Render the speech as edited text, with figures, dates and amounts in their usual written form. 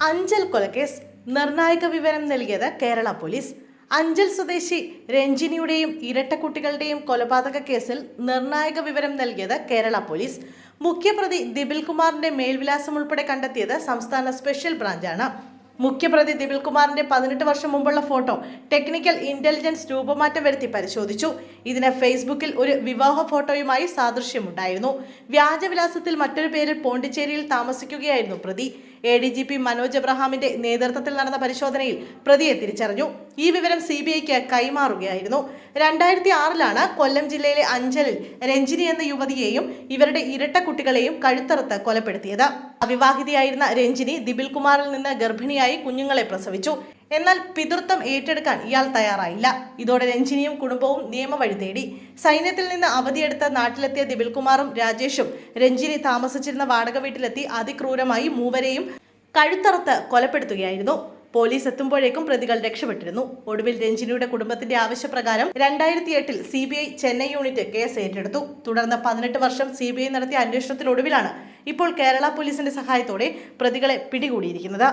അഞ്ചൽ കൊലക്കേസ് നിർണായക വിവരം നൽകിയത് കേരള പോലീസ്. അഞ്ചൽ സ്വദേശി രഞ്ജിനിയുടെയും ഇരട്ടക്കുട്ടികളുടെയും കൊലപാതക കേസിൽ നിർണായക വിവരം നൽകിയത് കേരള പോലീസ്. മുഖ്യപ്രതി ദിപിൽ കുമാറിന്റെ മേൽവിലാസം ഉൾപ്പെടെ കണ്ടെത്തിയത് സംസ്ഥാന സ്പെഷ്യൽ ബ്രാഞ്ചാണ്. മുഖ്യപ്രതി ദിപിൽ കുമാറിന്റെ 18 വർഷം മുമ്പുള്ള ഫോട്ടോ ടെക്നിക്കൽ ഇന്റലിജൻസ് രൂപമാറ്റം വരുത്തി പരിശോധിച്ചു. ഇതിന് ഫേസ്ബുക്കിൽ ഒരു വിവാഹ ഫോട്ടോയുമായി സാദൃശ്യമുണ്ടായിരുന്നു. വ്യാജവിലാസത്തിൽ മറ്റൊരു പേരിൽ പോണ്ടിച്ചേരിയിൽ താമസിക്കുകയായിരുന്നു പ്രതി. ADGP മനോജ് എബ്രഹാമിന്റെ നേതൃത്വത്തിൽ നടന്ന പരിശോധനയിൽ പ്രതിയെ തിരിച്ചറിഞ്ഞു. ഈ വിവരം CBIക്ക് കൈമാറുകയായിരുന്നു. 2006 കൊല്ലം ജില്ലയിലെ അഞ്ചലിൽ രഞ്ജിനി എന്ന യുവതിയെയും ഇവരുടെ ഇരട്ട കുട്ടികളെയും കഴുത്തറുത്ത് കൊലപ്പെടുത്തിയത്. അവിവാഹിതയായിരുന്ന രഞ്ജിനി ദിപിൽ കുമാറിൽ നിന്ന് ഗർഭിണിയായി കുഞ്ഞുങ്ങളെ പ്രസവിച്ചു. എന്നാൽ പിതൃത്വം ഏറ്റെടുക്കാൻ ഇയാൾ തയ്യാറായില്ല. ഇതോടെ രഞ്ജിനിയും കുടുംബവും നിയമവഴി തേടി. സൈന്യത്തിൽ നിന്ന് അവധിയെടുത്ത് നാട്ടിലെത്തിയ ദിപിൽ കുമാറും രാജേഷും രഞ്ജിനി താമസിച്ചിരുന്ന വാടക വീട്ടിലെത്തി അതിക്രൂരമായി മൂവരെയും കഴുത്തറുത്ത് കൊലപ്പെടുത്തുകയായിരുന്നു. പോലീസ് എത്തുമ്പോഴേക്കും പ്രതികൾ രക്ഷപ്പെട്ടിരുന്നു. ഒടുവിൽ രഞ്ജിനിയുടെ കുടുംബത്തിന്റെ ആവശ്യപ്രകാരം 2008 CBI ചെന്നൈ യൂണിറ്റ് കേസ് ഏറ്റെടുത്തു. തുടർന്ന് 18 വർഷം CBI നടത്തിയ അന്വേഷണത്തിനൊടുവിലാണ് ഇപ്പോൾ കേരള പോലീസിന്റെ സഹായത്തോടെ പ്രതികളെ പിടികൂടിയിരിക്കുന്നത്.